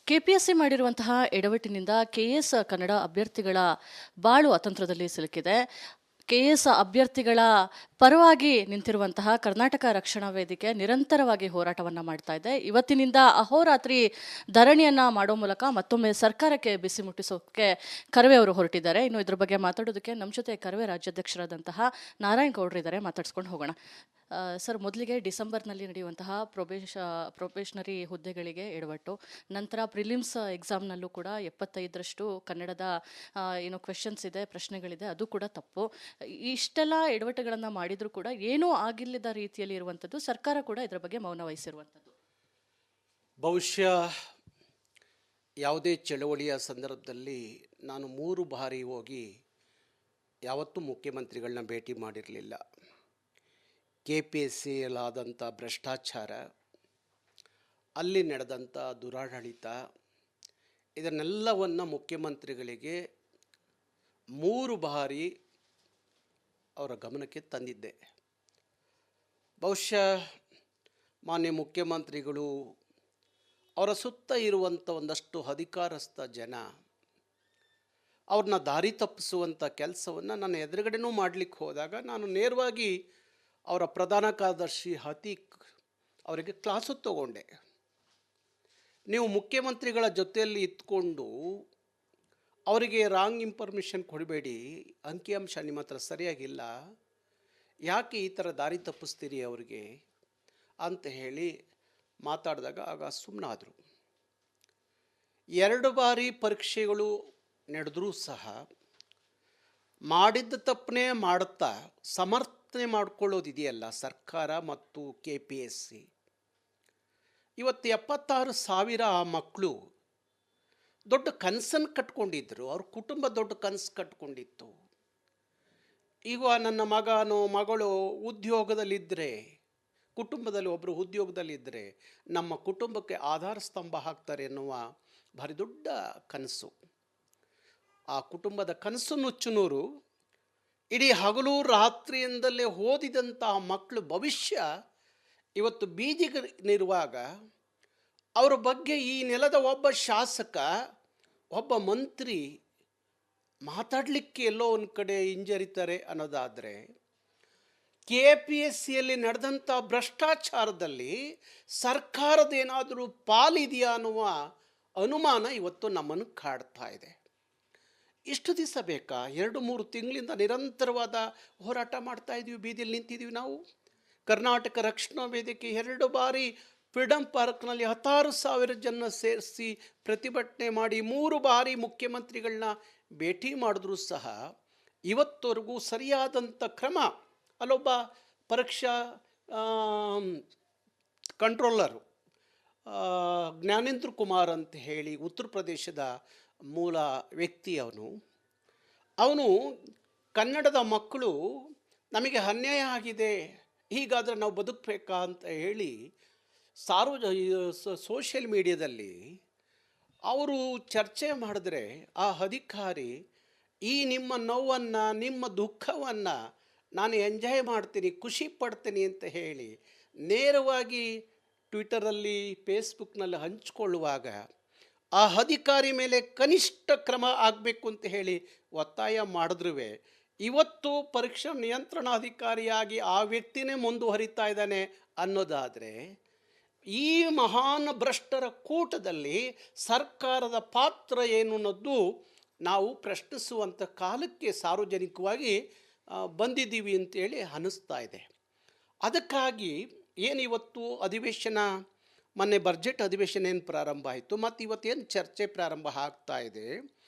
KPSC ಮಾಡಿರುವಂತಹ ಎಡವಟ್ಟಿನಿಂದ KAS Kannada ಅಭ್ಯರ್ಥಿಗಳ ಬಾಳು ಅತಂತ್ರದಲ್ಲಿ ಸಿಲುಕಿದೆ. ಕೆಎಎಸ್ ಅಭ್ಯರ್ಥಿಗಳ ಪರವಾಗಿ ನಿಂತಿರುವಂತಹ ಕರ್ನಾಟಕ ರಕ್ಷಣಾ ವೇದಿಕೆ ನಿರಂತರವಾಗಿ ಹೋರಾಟವನ್ನ ಮಾಡ್ತಾ ಇದೆ. ಇವತ್ತಿನಿಂದ ಅಹೋರಾತ್ರಿ ಧರಣಿಯನ್ನ ಮಾಡೋ ಮೂಲಕ ಮತ್ತೊಮ್ಮೆ ಸರ್ಕಾರಕ್ಕೆ ಬಿಸಿ ಮುಟ್ಟಿಸೋಕೆ ಕರವೇ ಅವರು ಹೊರಟಿದ್ದಾರೆ. ಇನ್ನು ಇದ್ರ ಬಗ್ಗೆ ಮಾತಾಡೋದಕ್ಕೆ ನಮ್ಮ ಜೊತೆ ಕರವೇ ರಾಜ್ಯಾಧ್ಯಕ್ಷರಾದಂತಹ ನಾರಾಯಣ್ ಗೌಡ್ರು ಇದ್ದಾರೆ. ಮಾತಾಡ್ಸ್ಕೊಂಡು ಹೋಗೋಣ. ಸರ್, ಮೊದಲಿಗೆ ಡಿಸೆಂಬರ್ನಲ್ಲಿ ನಡೆಯುವಂತಹ ಪ್ರೊಬೇಷನರಿ ಹುದ್ದೆಗಳಿಗೆ ಎಡವಟ್ಟು, ನಂತರ ಪ್ರಿಲಿಮ್ಸ್ ಎಕ್ಸಾಮ್ನಲ್ಲೂ ಕೂಡ 75ರಷ್ಟು ಕನ್ನಡದ ಏನು ಕ್ವೆಶನ್ಸ್ ಇದೆ, ಪ್ರಶ್ನೆಗಳಿದೆ, ಅದು ಕೂಡ ತಪ್ಪು. ಇಷ್ಟೆಲ್ಲ ಎಡವಟ್ಟುಗಳನ್ನು ಮಾಡಿದರೂ ಕೂಡ ಏನೂ ಆಗಿಲ್ಲದ ರೀತಿಯಲ್ಲಿ ಇರುವಂಥದ್ದು, ಸರ್ಕಾರ ಕೂಡ ಇದರ ಬಗ್ಗೆ ಮೌನ ವಹಿಸಿರುವಂಥದ್ದು. ಬಹುಶಃ ಯಾವುದೇ ಚಳವಳಿಯ ಸಂದರ್ಭದಲ್ಲಿ ನಾನು 3 ಬಾರಿ ಹೋಗಿ ಯಾವತ್ತೂ ಮುಖ್ಯಮಂತ್ರಿಗಳನ್ನ ಭೇಟಿ ಮಾಡಿರಲಿಲ್ಲ. KPSCಯಲ್ಲಾದಂಥ ಭ್ರಷ್ಟಾಚಾರ, ಅಲ್ಲಿ ನಡೆದಂಥ ದುರಾಡಳಿತ, ಇದನ್ನೆಲ್ಲವನ್ನು ಮುಖ್ಯಮಂತ್ರಿಗಳಿಗೆ 3 ಬಾರಿ ಅವರ ಗಮನಕ್ಕೆ ತಂದಿದ್ದೆ. ಬಹುಶಃ ಮಾನ್ಯ ಮುಖ್ಯಮಂತ್ರಿಗಳು, ಅವರ ಸುತ್ತ ಇರುವಂಥ ಒಂದಷ್ಟು ಅಧಿಕಾರಸ್ಥ ಜನ ಅವ್ರನ್ನ ದಾರಿ ತಪ್ಪಿಸುವಂಥ ಕೆಲಸವನ್ನು ನಾನು ಎದುರುಗಡೆನೂ ಮಾಡಲಿಕ್ಕೆ ಹೋದಾಗ ನಾನು ನೇರವಾಗಿ ಅವರ ಪ್ರಧಾನ ಕಾರ್ಯದರ್ಶಿ ಅತೀಕ್ ಅವರಿಗೆ ಕ್ಲಾಸು ತಗೊಂಡೆ. ನೀವು ಮುಖ್ಯಮಂತ್ರಿಗಳ ಜೊತೆಯಲ್ಲಿ ಇದ್ಕೊಂಡು ಅವರಿಗೆ ರಾಂಗ್ ಇನ್ಫಾರ್ಮೇಷನ್ ಕೊಡಬೇಡಿ, ಅಂಕಿಅಂಶ ನಿಮ್ಮ ಹತ್ರ ಸರಿಯಾಗಿಲ್ಲ, ಯಾಕೆ ಈ ಥರ ದಾರಿ ತಪ್ಪಿಸ್ತೀರಿ ಅವ್ರಿಗೆ ಅಂತ ಹೇಳಿ ಮಾತಾಡಿದಾಗ ಆಗ ಸುಮ್ಮನಾದರು. 2 ಬಾರಿ ಪರೀಕ್ಷೆಗಳು ನಡೆದರೂ ಸಹ ಮಾಡಿದ್ದ ತಪ್ಪನೇ ಮಾಡುತ್ತಾ ಸಮರ್ಥನೆ ಮಾಡಿಕೊಳ್ಳೋದಿದೆಯಲ್ಲ ಸರ್ಕಾರ ಮತ್ತು KPSC. ಇವತ್ತು 76,000 ಮಕ್ಕಳು ದೊಡ್ಡ ಕನಸನ್ನು ಕಟ್ಕೊಂಡಿದ್ದರು, ಅವ್ರ ಕುಟುಂಬ ದೊಡ್ಡ ಕನಸು ಕಟ್ಕೊಂಡಿತ್ತು. ಈಗ ನನ್ನ ಮಗನೋ ಮಗಳು ಉದ್ಯೋಗದಲ್ಲಿದ್ದರೆ, ಕುಟುಂಬದಲ್ಲಿ ಒಬ್ಬರು ಉದ್ಯೋಗದಲ್ಲಿದ್ದರೆ ನಮ್ಮ ಕುಟುಂಬಕ್ಕೆ ಆಧಾರ ಸ್ತಂಭ ಹಾಕ್ತಾರೆ ಎನ್ನುವ ಭಾರಿ ದೊಡ್ಡ ಕನಸು. ಆ ಕುಟುಂಬದ ಕನಸು ನುಚ್ಚುನೂರು. ಇಡೀ ಹಗಲು ರಾತ್ರಿಯಿಂದಲೇ ಓದಿದಂಥ ಮಕ್ಕಳು ಭವಿಷ್ಯ ಇವತ್ತು ಬೀದಿಗಿರುವಾಗ ಅವರ ಬಗ್ಗೆ ಈ ನೆಲದ ಒಬ್ಬ ಶಾಸಕ, ಒಬ್ಬ ಮಂತ್ರಿ ಮಾತಾಡಲಿಕ್ಕೆ ಎಲ್ಲೋ ಒಂದು ಕಡೆ ಹಿಂಜರಿತಾರೆ ಅನ್ನೋದಾದರೆ, KPSCಯಲ್ಲಿ ನಡೆದಂಥ ಭ್ರಷ್ಟಾಚಾರದಲ್ಲಿ ಸರ್ಕಾರದೇನಾದರೂ ಪಾಲಿದೆಯಾ ಅನ್ನುವ ಅನುಮಾನ ಇವತ್ತು ನಮ್ಮನ್ನು ಕಾಡ್ತಾ ಇದೆ. ಇಷ್ಟು ದಿವಸ ಬೇಕಾ? 2-3 ತಿಂಗಳಿಂದ ನಿರಂತರವಾದ ಹೋರಾಟ ಮಾಡ್ತಾ ಇದ್ದೀವಿ, ಬೀದಿಯಲ್ಲಿ ನಿಂತಿದ್ದೀವಿ ನಾವು. ಕರ್ನಾಟಕ ರಕ್ಷಣಾ ವೇದಿಕೆ 2 ಬಾರಿ ಫ್ರೀಡಮ್ ಪಾರ್ಕ್ನಲ್ಲಿ 16,000 ಜನ ಸೇರಿಸಿ ಪ್ರತಿಭಟನೆ ಮಾಡಿ 3 ಬಾರಿ ಮುಖ್ಯಮಂತ್ರಿಗಳನ್ನ ಭೇಟಿ ಮಾಡಿದ್ರೂ ಸಹ ಇವತ್ತವರೆಗೂ ಸರಿಯಾದಂಥ ಕ್ರಮ. ಅಲ್ಲೊಬ್ಬ ಪರೀಕ್ಷಾ ಕಂಟ್ರೋಲರು ಜ್ಞಾನೇಂದ್ರ ಕುಮಾರ್ ಅಂತ ಹೇಳಿ ಉತ್ತರ ಪ್ರದೇಶದ ಮೂಲ ವ್ಯಕ್ತಿ ಅವನು ಕನ್ನಡದ ಮಕ್ಕಳು ನಮಗೆ ಅನ್ಯಾಯ ಆಗಿದೆ, ಹೀಗಾದರೆ ನಾವು ಬದುಕಬೇಕಾ ಅಂತ ಹೇಳಿ ಸೋಷಿಯಲ್ ಮೀಡಿಯಾದಲ್ಲಿ ಅವರು ಚರ್ಚೆ ಮಾಡಿದ್ರೆ ಆ ಅಧಿಕಾರಿ ಈ ನಿಮ್ಮ ನೋವನ್ನು, ನಿಮ್ಮ ದುಃಖವನ್ನು ನಾನು ಎಂಜಾಯ್ ಮಾಡ್ತೀನಿ, ಖುಷಿ ಪಡ್ತೀನಿ ಅಂತ ಹೇಳಿ ನೇರವಾಗಿ ಟ್ವಿಟರಲ್ಲಿ, ಫೇಸ್ಬುಕ್ನಲ್ಲಿ ಹಂಚಿಕೊಳ್ಳುವಾಗ ಆ ಅಧಿಕಾರಿ ಮೇಲೆ ಕನಿಷ್ಠ ಕ್ರಮ ಆಗಬೇಕು ಅಂತ ಹೇಳಿ ಒತ್ತಾಯ ಮಾಡಿದ್ರೂ ಇವತ್ತು ಪರೀಕ್ಷಾ ನಿಯಂತ್ರಣಾಧಿಕಾರಿಯಾಗಿ ಆ ವ್ಯಕ್ತಿನೇ ಮುಂದುವರಿತಾ ಇದ್ದಾನೆ ಅನ್ನೋದಾದರೆ, ಈ ಮಹಾನ್ ಭ್ರಷ್ಟರ ಕೂಟದಲ್ಲಿ ಸರ್ಕಾರದ ಪಾತ್ರ ಏನು ಅನ್ನೋದು ನಾವು ಪ್ರಶ್ನಿಸುವಂಥ ಕಾಲಕ್ಕೆ ಸಾರ್ವಜನಿಕವಾಗಿ ಬಂದಿದ್ದೀವಿ ಅಂತೇಳಿ ಅನ್ನಿಸ್ತಾ ಇದೆ. ಅದಕ್ಕಾಗಿ ಏನು ಇವತ್ತು ಅಧಿವೇಶನ, ಮೊನ್ನೆ ಬಜೆಟ್ ಅಧಿವೇಶನ ಏನು ಪ್ರಾರಂಭ ಆಯಿತು ಮತ್ತು ಇವತ್ತೇನು ಚರ್ಚೆ ಪ್ರಾರಂಭ ಆಗ್ತಾ ಇದೆ,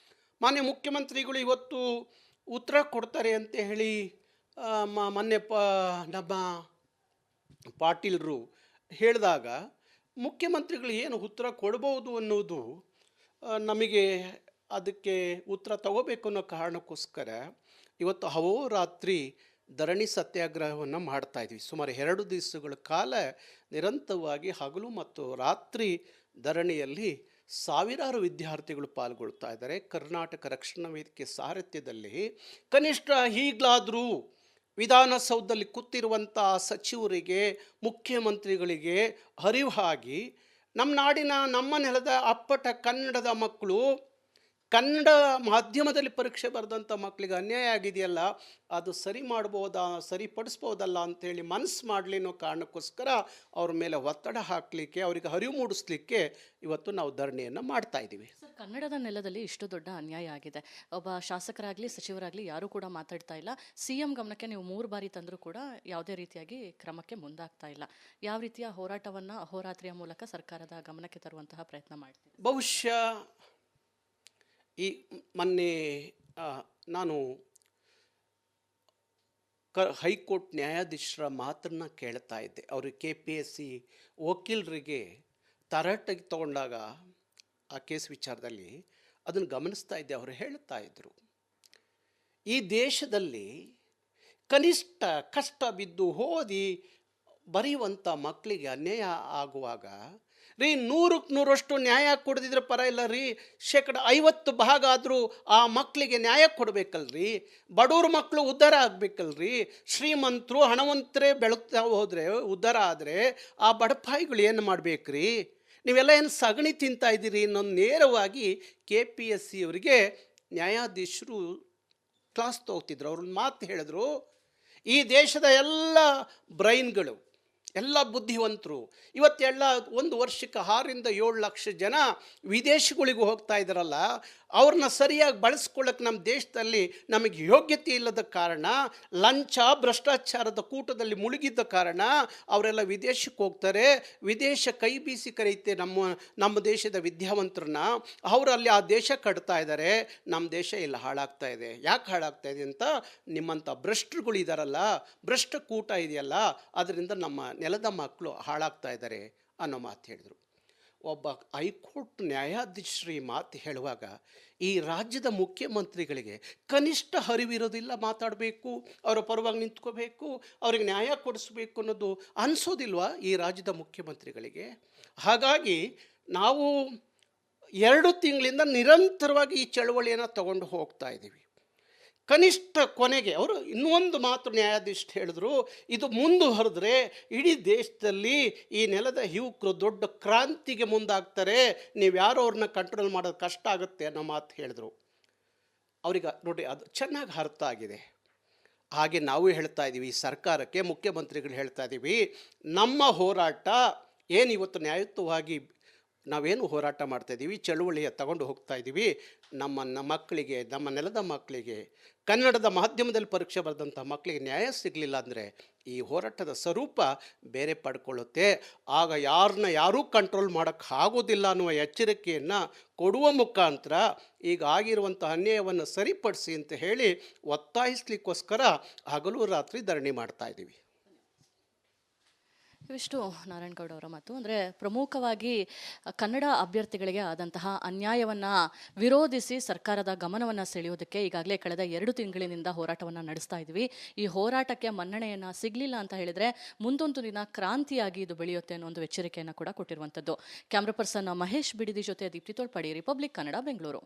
ಮಾನ್ಯ ಮುಖ್ಯಮಂತ್ರಿಗಳು ಇವತ್ತು ಉತ್ತರ ಕೊಡ್ತಾರೆ ಅಂತ ಹೇಳಿ ಮೊನ್ನೆ ನಮ್ಮ ಪಾಟೀಲರು ಹೇಳಿದಾಗ ಮುಖ್ಯಮಂತ್ರಿಗಳು ಏನು ಉತ್ತರ ಕೊಡ್ಬೋದು ಅನ್ನೋದು ನಮಗೆ ಅದಕ್ಕೆ ಉತ್ತರ ತಗೋಬೇಕು ಅನ್ನೋ ಕಾರಣಕ್ಕೋಸ್ಕರ ಇವತ್ತು ಅಹೋರಾತ್ರಿ ಧರಣಿ ಸತ್ಯಾಗ್ರಹವನ್ನು ಮಾಡ್ತಾಯಿದ್ವಿ. ಸುಮಾರು 2 ದಿವಸಗಳ ಕಾಲ ನಿರಂತರವಾಗಿ ಹಗಲು ಮತ್ತು ರಾತ್ರಿ ಧರಣಿಯಲ್ಲಿ ಸಾವಿರಾರು ವಿದ್ಯಾರ್ಥಿಗಳು ಪಾಲ್ಗೊಳ್ತಾ ಇದ್ದಾರೆ. ಕರ್ನಾಟಕ ರಕ್ಷಣಾ ವೇದಿಕೆ ಸಾರಥ್ಯದಲ್ಲಿ ಕನಿಷ್ಠ ಈಗಲಾದರೂ ವಿಧಾನಸೌಧದಲ್ಲಿ ಕೂತಿರುವಂಥ ಸಚಿವರಿಗೆ, ಮುಖ್ಯಮಂತ್ರಿಗಳಿಗೆ ಅರಿವಾಗಿ ನಮ್ಮ ನಾಡಿನ ನಮ್ಮ ನೆಲದ ಅಪ್ಪಟ ಕನ್ನಡದ ಮಕ್ಕಳು ಕನ್ನಡ ಮಾಧ್ಯಮದಲ್ಲಿ ಪರೀಕ್ಷೆ ಬರೆದಂಥ ಮಕ್ಕಳಿಗೆ ಅನ್ಯಾಯ ಆಗಿದೆಯಲ್ಲ, ಅದು ಸರಿ ಮಾಡ್ಬೋದಾ, ಸರಿಪಡಿಸ್ಬೋದಲ್ಲ ಅಂತೇಳಿ ಮನಸ್ಸು ಮಾಡಲಿ ಅನ್ನೋ ಕಾರಣಕ್ಕೋಸ್ಕರ ಅವ್ರ ಮೇಲೆ ಒತ್ತಡ ಹಾಕಲಿಕ್ಕೆ, ಅವರಿಗೆ ಅರಿವು ಮೂಡಿಸ್ಲಿಕ್ಕೆ ಇವತ್ತು ನಾವು ಧರಣಿಯನ್ನು ಮಾಡ್ತಾ ಇದ್ದೀವಿ. ಸರ್, ಕನ್ನಡದ ನೆಲದಲ್ಲಿ ಇಷ್ಟು ದೊಡ್ಡ ಅನ್ಯಾಯ ಆಗಿದೆ. ಒಬ್ಬ ಶಾಸಕರಾಗಲಿ ಸಚಿವರಾಗಲಿ ಯಾರೂ ಕೂಡ ಮಾತಾಡ್ತಾ ಇಲ್ಲ. CM ಗಮನಕ್ಕೆ ನೀವು 3 ಬಾರಿ ತಂದರೂ ಕೂಡ ಯಾವುದೇ ರೀತಿಯಾಗಿ ಕ್ರಮಕ್ಕೆ ಮುಂದಾಗ್ತಾ ಇಲ್ಲ. ಯಾವ ರೀತಿಯ ಹೋರಾಟವನ್ನು ಅಹೋರಾತ್ರಿಯ ಮೂಲಕ ಸರ್ಕಾರದ ಗಮನಕ್ಕೆ ತರುವಂತಹ ಪ್ರಯತ್ನ ಮಾಡ್ತೀವಿ? ಬಹುಶಃ ಈ ಮೊನ್ನೆ ನಾನು ಹೈಕೋರ್ಟ್ ನ್ಯಾಯಾಧೀಶರ ಮಾತನ್ನು ಕೇಳ್ತಾ ಇದ್ದೆ. ಅವರು KPSC ವಕೀಲರಿಗೆ ತರಾಟೆಗೆ ತಗೊಂಡಾಗ ಆ ಕೇಸ್ ವಿಚಾರದಲ್ಲಿ ಅದನ್ನು ಗಮನಿಸ್ತಾ ಇದ್ದೆ. ಅವರು ಹೇಳ್ತಾ ಇದ್ದರು, ಈ ದೇಶದಲ್ಲಿ ಕನಿಷ್ಠ ಕಷ್ಟ ಬಿದ್ದು ಓದಿ ಬರೆಯುವಂಥ ಮಕ್ಕಳಿಗೆ ಅನ್ಯಾಯ ಆಗುವಾಗ ರೀ 100ಕ್ಕೆ 100ರಷ್ಟು ನ್ಯಾಯ ಕೊಡದಿದ್ರೆ ಪರ ಇಲ್ಲ ರೀ, 50% ಆದರೂ ಆ ಮಕ್ಕಳಿಗೆ ನ್ಯಾಯ ಕೊಡಬೇಕಲ್ರಿ. ಬಡವ್ರ ಮಕ್ಕಳು ಉದ್ಧಾರ ಆಗಬೇಕಲ್ರಿ. ಶ್ರೀಮಂತರು ಹಣವಂತರೇ ಬೆಳಗ್ತಾ ಹೋದರೆ ಉದ್ಧಾರ ಆದರೆ ಆ ಬಡಪಾಯಿಗಳು ಏನು ಮಾಡಬೇಕ್ರಿ? ನೀವೆಲ್ಲ ಏನು ಸಗಣಿ ತಿಂತಾ ಇದ್ದೀರಿ ಅನ್ನೋದು ನೇರವಾಗಿ KPSC ಅವರಿಗೆ ನ್ಯಾಯಾಧೀಶರು ಕ್ಲಾಸ್ ತಗೋತಿದ್ರು. ಅವ್ರನ್ನ ಮಾತು ಹೇಳಿದ್ರು, ಈ ದೇಶದ ಎಲ್ಲ ಬ್ರೈನ್ಗಳು, ಎಲ್ಲ ಬುದ್ಧಿವಂತರು ಇವತ್ತೆಲ್ಲ ಒಂದು ವರ್ಷಕ್ಕೆ 6ರಿಂದ 7 ಲಕ್ಷ ಜನ ವಿದೇಶಗಳಿಗೂ ಹೋಗ್ತಾ ಇದ್ದಾರಲ್ಲ, ಅವ್ರನ್ನ ಸರಿಯಾಗಿ ಬಳಸ್ಕೊಳ್ಳೋಕೆ ನಮ್ಮ ದೇಶದಲ್ಲಿ ನಮಗೆ ಯೋಗ್ಯತೆ ಇಲ್ಲದ ಕಾರಣ, ಲಂಚ ಭ್ರಷ್ಟಾಚಾರದ ಕೂಟದಲ್ಲಿ ಮುಳುಗಿದ್ದ ಕಾರಣ ಅವರೆಲ್ಲ ವಿದೇಶಕ್ಕೆ ಹೋಗ್ತಾರೆ. ವಿದೇಶ ಕೈ ಬೀಸಿ ಕರೆಯುತ್ತೆ ನಮ್ಮ ದೇಶದ ವಿದ್ಯಾವಂತರನ್ನ. ಅವರಲ್ಲಿ ಆ ದೇಶ ಕಟ್ತಾ ಇದ್ದಾರೆ. ನಮ್ಮ ದೇಶ ಇಲ್ಲಿ ಹಾಳಾಗ್ತಾ ಇದೆ. ಯಾಕೆ ಹಾಳಾಗ್ತಾ ಇದೆ ಅಂತ ನಿಮ್ಮಂಥ ಭ್ರಷ್ಟರುಗಳು ಇದ್ದಾರಲ್ಲ, ಭ್ರಷ್ಟ ಕೂಟ ಇದೆಯಲ್ಲ, ಅದರಿಂದ ನಮ್ಮ ನೆಲದ ಮಕ್ಕಳು ಹಾಳಾಗ್ತಾ ಇದ್ದಾರೆ ಅನ್ನೋ ಮಾತು ಹೇಳಿದರು. ಒಬ್ಬ ಹೈಕೋರ್ಟ್ ನ್ಯಾಯಾಧೀಶರು ಈ ಮಾತು ಹೇಳುವಾಗ ಈ ರಾಜ್ಯದ ಮುಖ್ಯಮಂತ್ರಿಗಳಿಗೆ ಕನಿಷ್ಠ ಅರಿವಿರೋದಿಲ್ಲ. ಮಾತಾಡಬೇಕು, ಅವರ ಪರವಾಗಿ ನಿಂತ್ಕೋಬೇಕು, ಅವ್ರಿಗೆ ನ್ಯಾಯ ಕೊಡಿಸ್ಬೇಕು ಅನ್ನೋದು ಅನಿಸೋದಿಲ್ವಾ ಈ ರಾಜ್ಯದ ಮುಖ್ಯಮಂತ್ರಿಗಳಿಗೆ? ಹಾಗಾಗಿ ನಾವು 2 ತಿಂಗಳಿಂದ ನಿರಂತರವಾಗಿ ಈ ಚಳವಳಿಯನ್ನು ತಗೊಂಡು ಹೋಗ್ತಾ ಇದ್ದೀವಿ. ಕನಿಷ್ಠ ಕೊನೆಗೆ ಅವರು ಇನ್ನೊಂದು ಮಾತು ನ್ಯಾಯಾಧೀಶರು ಹೇಳಿದ್ರು, ಇದು ಮುಂದುವರೆದ್ರೆ ಇಡೀ ದೇಶದಲ್ಲಿ ಈ ನೆಲದ ಯುವಕರು ದೊಡ್ಡ ಕ್ರಾಂತಿಗೆ ಮುಂದಾಗ್ತಾರೆ, ನೀವು ಯಾರೋ ಅವ್ರನ್ನ ಕಂಟ್ರೋಲ್ ಮಾಡೋದು ಕಷ್ಟ ಆಗುತ್ತೆ ಅನ್ನೋ ಮಾತು ಹೇಳಿದ್ರು. ಅವ್ರಿಗೆ ನೋಡಿ ಅದು ಚೆನ್ನಾಗಿ ಅರ್ಥ ಆಗಿದೆ. ಹಾಗೆ ನಾವು ಹೇಳ್ತಾ ಇದ್ದೀವಿ ಸರ್ಕಾರಕ್ಕೆ, ಮುಖ್ಯಮಂತ್ರಿಗಳು ಹೇಳ್ತಾ ಇದ್ದೀವಿ, ನಮ್ಮ ಹೋರಾಟ ಏನು ಇವತ್ತು ನ್ಯಾಯಯುತವಾಗಿ ನಾವೇನು ಹೋರಾಟ ಮಾಡ್ತಾಯಿದ್ದೀವಿ, ಚಳುವಳಿಯ ತಗೊಂಡು ಹೋಗ್ತಾ ಇದ್ದೀವಿ, ನಮ್ಮ ಮಕ್ಕಳಿಗೆ, ನಮ್ಮ ನೆಲದ ಮಕ್ಕಳಿಗೆ, ಕನ್ನಡದ ಮಾಧ್ಯಮದಲ್ಲಿ ಪರೀಕ್ಷೆ ಬರೆದಂಥ ಮಕ್ಕಳಿಗೆ ನ್ಯಾಯ ಸಿಗಲಿಲ್ಲ ಅಂದರೆ ಈ ಹೋರಾಟದ ಸ್ವರೂಪ ಬೇರೆ ಪಡ್ಕೊಳ್ಳುತ್ತೆ. ಆಗ ಯಾರೂ ಕಂಟ್ರೋಲ್ ಮಾಡೋಕ್ಕಾಗೋದಿಲ್ಲ ಅನ್ನುವ ಎಚ್ಚರಿಕೆಯನ್ನು ಕೊಡುವ ಮುಖಾಂತರ ಈಗ ಆಗಿರುವಂಥ ಅನ್ಯಾಯವನ್ನು ಸರಿಪಡಿಸಿ ಅಂತ ಹೇಳಿ ಒತ್ತಾಯಿಸ್ಲಿಕ್ಕೋಸ್ಕರ ಹಗಲು ರಾತ್ರಿ ಧರಣಿ ಮಾಡ್ತಾ ಇದ್ದೀವಿ. ಇವಿಷ್ಟು ನಾರಾಯಣಗೌಡ ಅವರ ಮಾತು. ಅಂದರೆ ಪ್ರಮುಖವಾಗಿ ಕನ್ನಡ ಅಭ್ಯರ್ಥಿಗಳಿಗೆ ಆದಂತಹ ಅನ್ಯಾಯವನ್ನು ವಿರೋಧಿಸಿ ಸರ್ಕಾರದ ಗಮನವನ್ನು ಸೆಳೆಯೋದಕ್ಕೆ ಈಗಾಗಲೇ ಕಳೆದ 2 ತಿಂಗಳಿನಿಂದ ಹೋರಾಟವನ್ನು ನಡೆಸ್ತಾ ಇದ್ವಿ. ಈ ಹೋರಾಟಕ್ಕೆ ಮನ್ನಣೆಯನ್ನು ಸಿಗಲಿಲ್ಲ ಅಂತ ಹೇಳಿದರೆ ಮುಂದೊಂದು ದಿನ ಕ್ರಾಂತಿಯಾಗಿ ಇದು ಬೆಳೆಯುತ್ತೆ ಅನ್ನೋ ಒಂದು ಎಚ್ಚರಿಕೆಯನ್ನು ಕೂಡ ಕೊಟ್ಟಿರುವಂಥದ್ದು. ಕ್ಯಾಮ್ರಾ ಪರ್ಸನ್ ಮಹೇಶ್ ಬಿಡಿದಿ ಜೊತೆ ದೀಪ್ತಿ ತೋಳ್ಪಾಡಿ, ರಿಪಬ್ಲಿಕ್ ಕನ್ನಡ, ಬೆಂಗಳೂರು.